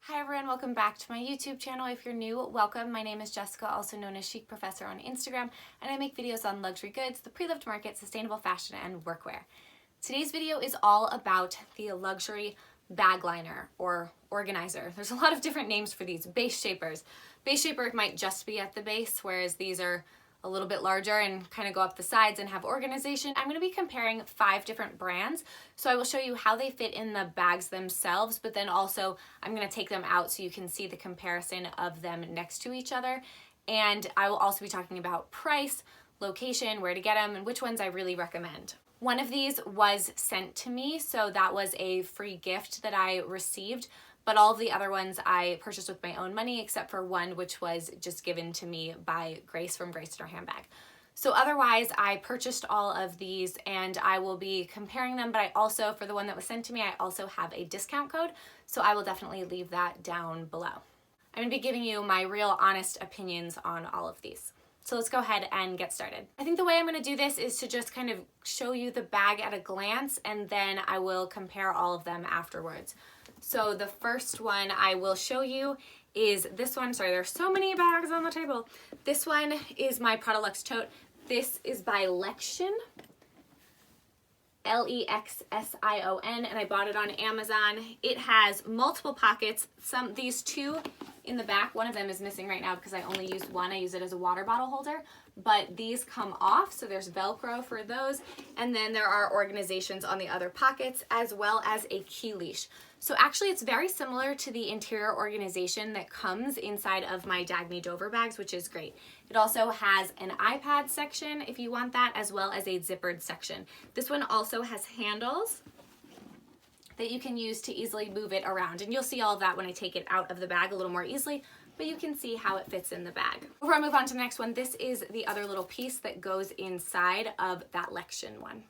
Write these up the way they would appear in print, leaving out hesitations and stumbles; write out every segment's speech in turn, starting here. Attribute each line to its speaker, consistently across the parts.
Speaker 1: Hi everyone, welcome back to my YouTube channel. If you're new, welcome. My name is Jessica, also known as Chic Professor on Instagram, and I make videos on luxury goods, the pre-loved market, sustainable fashion, and workwear. Today's video is all about the luxury bag liner or organizer. There's a lot of different names for these. Base shapers. Base shaper might just be at the base, whereas these are a little bit larger and kind of go up the sides and have organization. I'm going to be comparing 5 different brands. So I will show you how they fit in the bags themselves, but then also I'm going to take them out so you can see the comparison of them next to each other. And I will also be talking about price, location, where to get them, and which ones I really recommend. One of these was sent to me, so that was a free gift that I received. But all of the other ones I purchased with my own money, except for one which was just given to me by Grace from Grace in Her Handbag. So otherwise, I purchased all of these and I will be comparing them, but I also, for the one that was sent to me, I also have a discount code, so I will definitely leave that down below. I'm going to be giving you my real honest opinions on all of these. So let's go ahead and get started. I think the way I'm going to do this is to just kind of show you the bag at a glance, and then I will compare all of them afterwards. So the first one I will show you is this one. Sorry, there's so many bags on the table. This one is my Prada Luxe tote. This is by Lexion, Lexsion, and I bought it on Amazon. It has multiple pockets. These two in the back, one of them is missing right now because I only used one. I use it as a water bottle holder, but these come off, so there's Velcro for those, and then there are organizations on the other pockets as well as a key leash. So actually it's very similar to the interior organization that comes inside of my Dagny Dover bags, which is great. It also has an iPad section if you want that, as well as a zippered section. This one also has handles that you can use to easily move it around, and you'll see all of that when I take it out of the bag a little more easily, but you can see how it fits in the bag. Before I move on to the next one, this is the other little piece that goes inside of that Lexion one.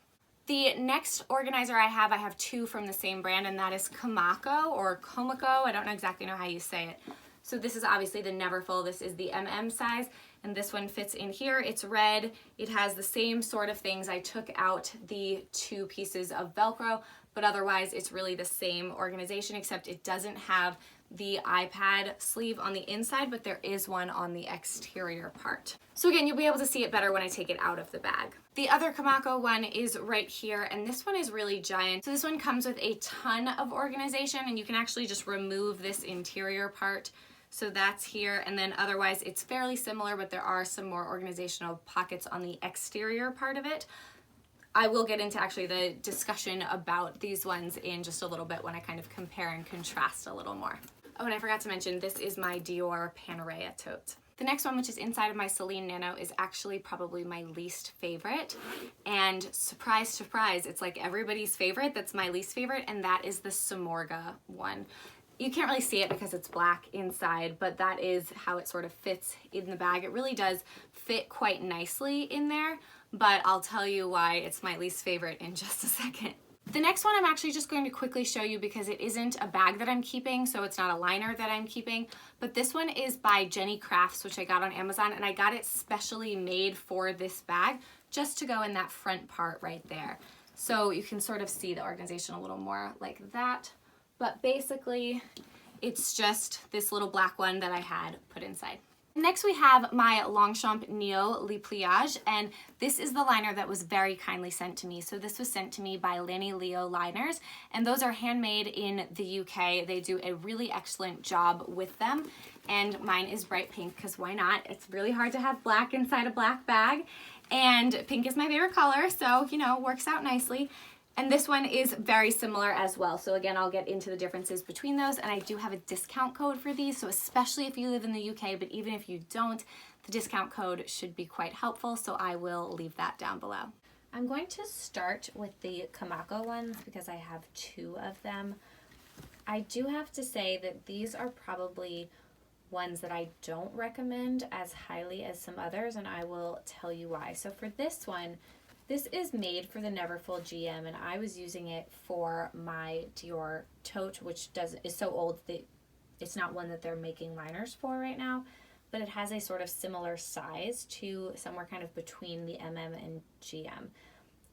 Speaker 1: The next organizer I have 2 from the same brand, and that is Komako or Komako. I don't exactly know how you say it. So this is obviously the Neverfull. This is the MM size, and this one fits in here. It's red. It has the same sort of things. I took out the 2 pieces of Velcro, but otherwise it's really the same organization, except it doesn't have the iPad sleeve on the inside, but there is one on the exterior part. So again, you'll be able to see it better when I take it out of the bag. The other Komako one is right here, and this one is really giant. So this one comes with a ton of organization, and you can actually just remove this interior part. So that's here, and then otherwise it's fairly similar, but there are some more organizational pockets on the exterior part of it. I will get into actually the discussion about these ones in just a little bit when I kind of compare and contrast a little more. Oh, and I forgot to mention, this is my Dior Panerai tote. The next one, which is inside of my Celine Nano, is actually probably my least favorite. And surprise, surprise, it's like everybody's favorite that's my least favorite, and that is the Simorgh one. You can't really see it because it's black inside, but that is how it sort of fits in the bag. It really does fit quite nicely in there, but I'll tell you why it's my least favorite in just a second. The next one I'm actually just going to quickly show you because it isn't a bag that I'm keeping, so it's not a liner that I'm keeping, but this one is by Jenny Crafts, which I got on Amazon, and I got it specially made for this bag just to go in that front part right there. So you can sort of see the organization a little more like that, but basically it's just this little black one that I had put inside. Next we have my Longchamp Neo pliage, and this is the liner that was very kindly sent to me. So this was sent to me by Lambie Leo liners, and those are handmade in the UK. They do a really excellent job with them, and mine is bright pink because why not? It's really hard to have black inside a black bag, and pink is my favorite color, so you know, works out nicely. And this one is very similar as well. So again, I'll get into the differences between those, and I do have a discount code for these. So especially if you live in the UK, but even if you don't, the discount code should be quite helpful. So I will leave that down below. I'm going to start with the Komako ones because I have 2 of them. I do have to say that these are probably ones that I don't recommend as highly as some others, and I will tell you why. So for this one, this is made for the Neverfull GM, and I was using it for my Dior tote, which is so old that it's not one that they're making liners for right now, but it has a sort of similar size to somewhere kind of between the MM and GM.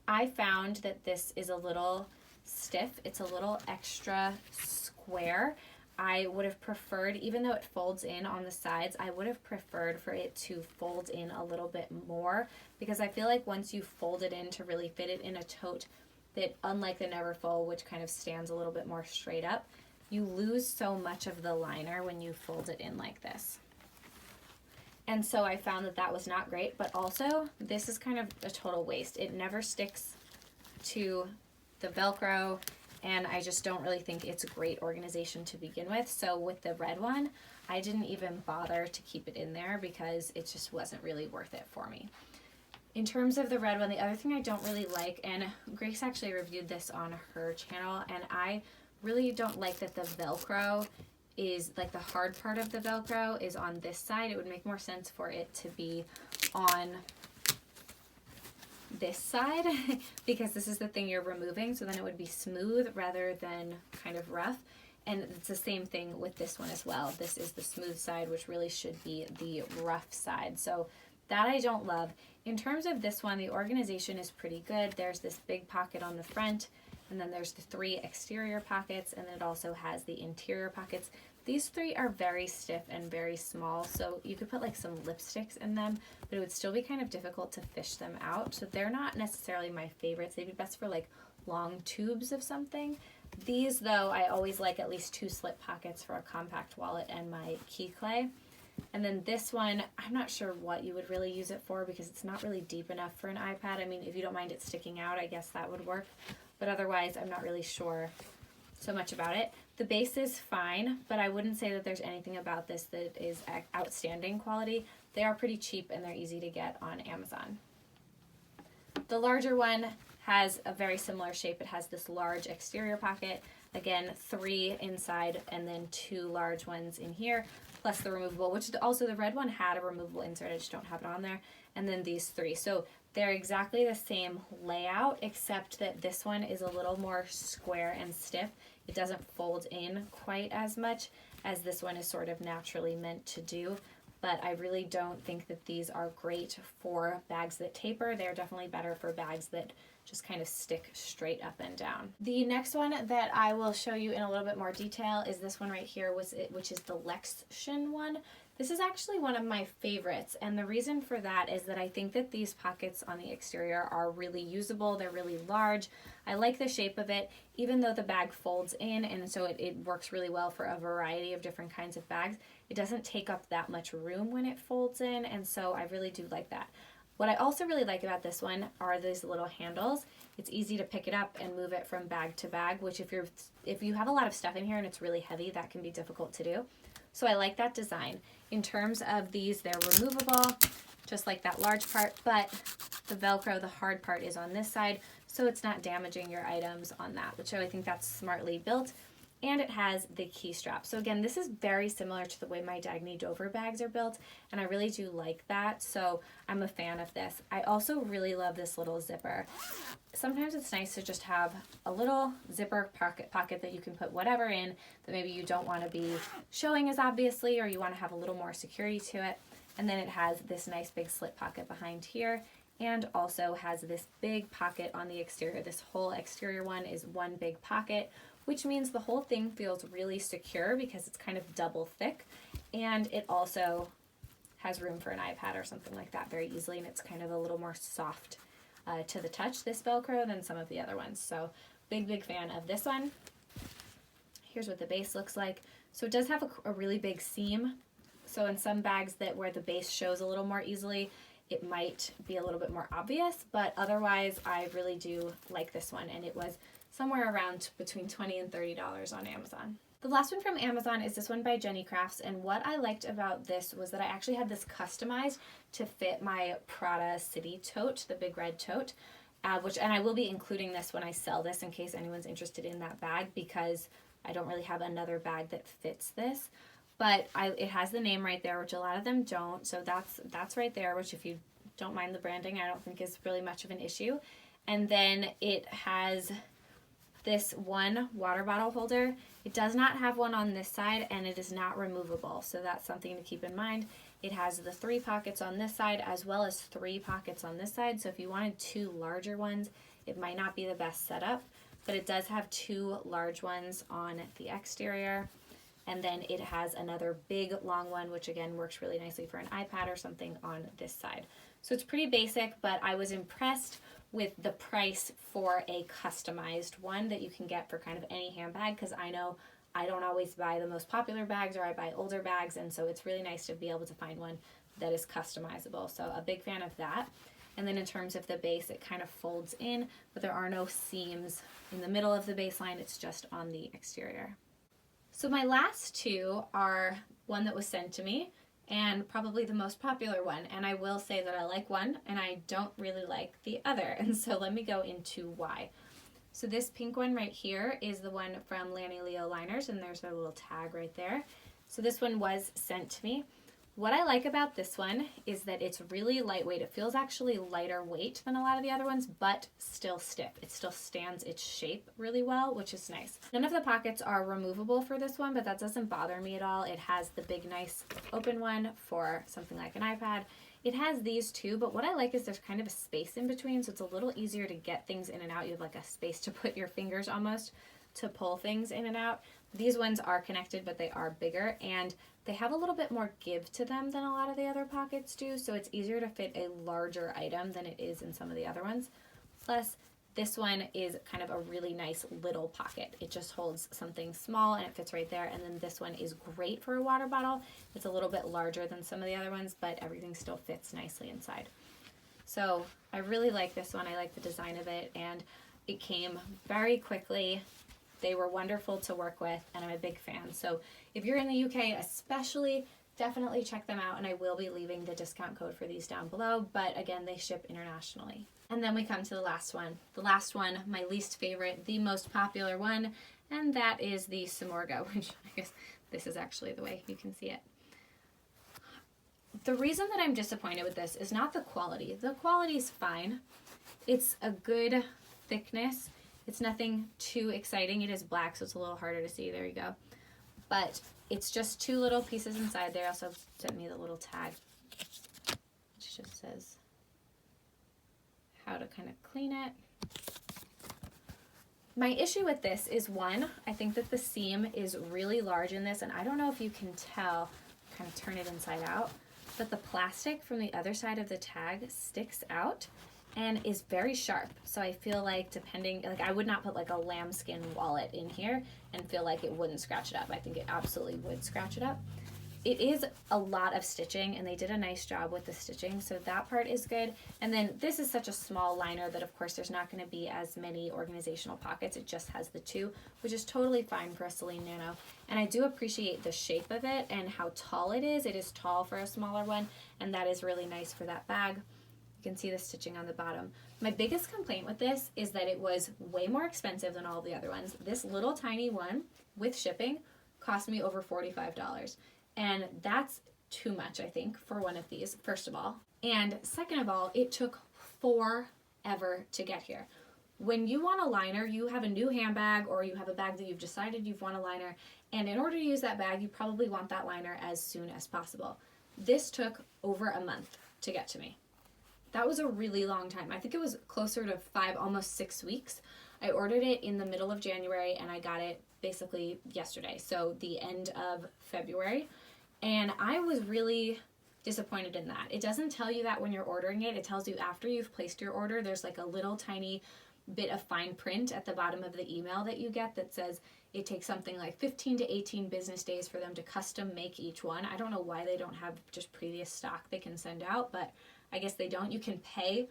Speaker 1: I found that this is a little stiff. It's a little extra square. I would have preferred, even though it folds in on the sides, I would have preferred for it to fold in a little bit more, because I feel like once you fold it in to really fit it in a tote, that unlike the Neverfull, which kind of stands a little bit more straight up, you lose so much of the liner when you fold it in like this. And so I found that that was not great, but also this is kind of a total waste. It never sticks to the Velcro, and I just don't really think it's a great organization to begin with. So with the red one, I didn't even bother to keep it in there because it just wasn't really worth it for me. In terms of the red one, the other thing I don't really like, and Grace actually reviewed this on her channel, and I really don't like that the Velcro is, like the hard part of the Velcro is on this side. It would make more sense for it to be on this side because this is the thing you're removing, so then it would be smooth rather than kind of rough. And it's the same thing with this one as well. This is the smooth side, which really should be the rough side. So that I don't love. In terms of this one, the organization is pretty good. There's this big pocket on the front, and then there's the 3 exterior pockets, and then it also has the interior pockets. These 3 are very stiff and very small, so you could put like some lipsticks in them, but it would still be kind of difficult to fish them out. So they're not necessarily my favorites. They'd be best for like long tubes of something. These though, I always like at least 2 slip pockets for a compact wallet and my key clay. And then this one, I'm not sure what you would really use it for because it's not really deep enough for an iPad. I mean, if you don't mind it sticking out, I guess that would work. But otherwise, I'm not really sure so much about it. The base is fine, but I wouldn't say that there's anything about this that is outstanding quality. They are pretty cheap and they're easy to get on Amazon. The larger one has a very similar shape. It has this large exterior pocket. Again, 3 inside and then 2 large ones in here, plus the removable, which also the red one had a removable insert. I just don't have it on there. And then these 3. So they're exactly the same layout, except that this one is a little more square and stiff. It doesn't fold in quite as much as this one is sort of naturally meant to do. But I really don't think that these are great for bags that taper. They're definitely better for bags that just kind of stick straight up and down. The next one that I will show you in a little bit more detail is this one right here, which is the Lexion one. This is actually one of my favorites, and the reason for that is that I think that these pockets on the exterior are really usable. They're really large. I like the shape of it, even though the bag folds in, and so it works really well for a variety of different kinds of bags. It doesn't take up that much room when it folds in, and so I really do like that. What I also really like about this one are these little handles. It's easy to pick it up and move it from bag to bag, which if you have a lot of stuff in here and it's really heavy, that can be difficult to do. So I like that design. In terms of these, they're removable, just like that large part, but the Velcro, the hard part, is on this side, so it's not damaging your items on that, which I think that's smartly built. And it has the key strap. So again, this is very similar to the way my Dagny Dover bags are built, and I really do like that, so I'm a fan of this. I also really love this little zipper. Sometimes it's nice to just have a little zipper pocket that you can put whatever in that maybe you don't want to be showing as obviously, or you want to have a little more security to it. And then it has this nice big slip pocket behind here, and also has this big pocket on the exterior. This whole exterior one is one big pocket, which means the whole thing feels really secure because it's kind of double thick, and it also has room for an iPad or something like that very easily, and it's kind of a little more soft to the touch, this Velcro, than some of the other ones. So big fan of this one. Here's what the base looks like. So it does have a really big seam. So in some bags where the base shows a little more easily, it might be a little bit more obvious, but otherwise I really do like this one, and it was somewhere around between $20 and $30 on Amazon. The last one from Amazon is this one by Jenny Crafts, and what I liked about this was that I actually had this customized to fit my Prada City tote, the big red tote, and I will be including this when I sell this in case anyone's interested in that bag, because I don't really have another bag that fits this. But it has the name right there, which a lot of them don't, so that's right there, which if you don't mind the branding, I don't think is really much of an issue. And then it has this one water bottle holder. It does not have one on this side, and it is not removable, so that's something to keep in mind. It has the 3 pockets on this side as well as 3 pockets on this side, so if you wanted 2 larger ones, it might not be the best setup, but it does have 2 large ones on the exterior. and then it has another big long one, which again works really nicely for an iPad or something on this side. So it's pretty basic, but I was impressed with the price for a customized one that you can get for kind of any handbag, because I know I don't always buy the most popular bags, or I buy older bags, and so it's really nice to be able to find one that is customizable. So a big fan of that. And then in terms of the base, it kind of folds in, but there are no seams in the middle of the baseline, it's just on the exterior. So my last two are one that was sent to me, and probably the most popular one, and I will say that I like one and I don't really like the other, and so let me go into why. So this pink one right here is the one from Lanillio liners, and there's their little tag right there. So this one was sent to me. What I like about this one is that it's really lightweight. It feels actually lighter weight than a lot of the other ones, but still stiff. It still stands its shape really well, which is nice. None of the pockets are removable for this one, but that doesn't bother me at all. It has the big, nice open one for something like an iPad. It has these too, but what I like is there's kind of a space in between, so it's a little easier to get things in and out. You have like a space to put your fingers almost to pull things in and out. These ones are connected, but they are bigger, and they have a little bit more give to them than a lot of the other pockets do, so it's easier to fit a larger item than it is in some of the other ones. Plus, this one is kind of a really nice little pocket. It just holds something small and it fits right there, and then this one is great for a water bottle. It's a little bit larger than some of the other ones, but everything still fits nicely inside. So I really like this one. I like the design of it, and it came very quickly. They were wonderful to work with, and I'm a big fan. So if you're in the UK especially, definitely check them out, and I will be leaving the discount code for these down below, but again, they ship internationally. And then we come to the last one. The last one, my least favorite, the most popular one, and that is the Simorgh, which I guess this is actually the way you can see it. The reason that I'm disappointed with this is not the quality. The quality is fine. It's a good thickness. It's nothing too exciting. It is black, so it's a little harder to see. There you go. But it's just two little pieces inside. They also sent me the little tag, which just says how to kind of clean it. My issue with this is, one, I think that the seam is really large in this, and I don't know if you can tell, kind of turn it inside out, but the plastic from the other side of the tag sticks out and is very sharp. So I feel like depending, like I would not put like a lambskin wallet in here and feel like it wouldn't scratch it up. I think it absolutely would scratch it up. It is a lot of stitching, and they did a nice job with the stitching, so that part is good. And then this is such a small liner that of course there's not going to be as many organizational pockets. It just has the two, which is totally fine for a Celine Nano. And I do appreciate the shape of it and how tall it is. It is tall for a smaller one, and that is really nice for that bag. You can see the stitching on the bottom. My biggest complaint with this is that it was way more expensive than all the other ones. This little tiny one with shipping cost me over $45. And that's too much, I think, for one of these, first of all. And second of all, it took forever to get here. When you want a liner, you have a new handbag, or you have a bag that you've decided you want a liner, and in order to use that bag, you probably want that liner as soon as possible. This took over a month to get to me. That was a really long time. I think it was closer to 5, almost 6 weeks. I ordered it in the middle of January, and I got it basically yesterday, so the end of February. And I was really disappointed in that. It doesn't tell you that when you're ordering it. It tells you after you've placed your order. There's like a little tiny bit of fine print at the bottom of the email that you get that says it takes something like 15 to 18 business days for them to custom make each one. I don't know why they don't have just previous stock they can send out, but I guess they don't. You can pay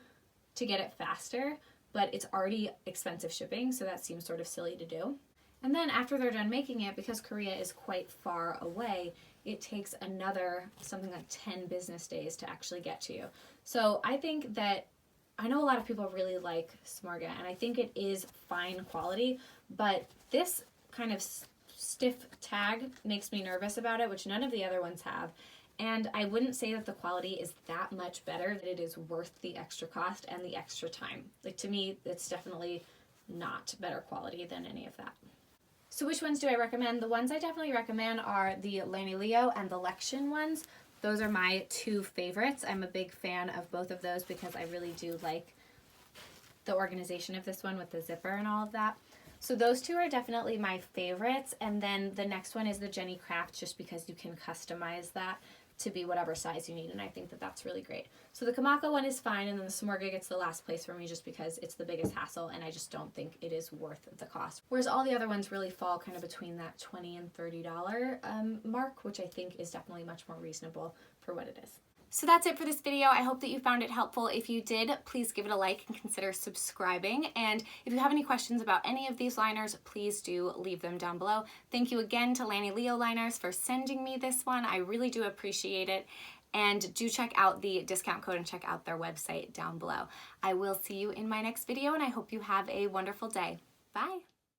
Speaker 1: to get it faster, but it's already expensive shipping, so that seems sort of silly to do. And then after they're done making it, because Korea is quite far away, it takes another something like 10 business days to actually get to you. So I think that, I know a lot of people really like Simorgh, and I think it is fine quality, but this kind of stiff tag makes me nervous about it, which none of the other ones have. And I wouldn't say that the quality is that much better, that it is worth the extra cost and the extra time. Like, to me, it's definitely not better quality than any of that. So which ones do I recommend? The ones I definitely recommend are the Lambie Leo and the Lection ones. Those are my two favorites. I'm a big fan of both of those because I really do like the organization of this one with the zipper and all of that. So those two are definitely my favorites, and then the next one is the Jenny Craft, just because you can customize that to be whatever size you need, and I think that that's really great. So the Kamaka one is fine, and then the Simorgh gets the last place for me just because it's the biggest hassle, and I just don't think it is worth the cost. Whereas all the other ones really fall kind of between that $20 and $30 mark, which I think is definitely much more reasonable for what it is. So that's it for this video. I hope that you found it helpful. If you did, please give it a like and consider subscribing. And if you have any questions about any of these liners, please do leave them down below. Thank you again to Lambie Leo Liners for sending me this one. I really do appreciate it. And do check out the discount code and check out their website down below. I will see you in my next video, and I hope you have a wonderful day. Bye.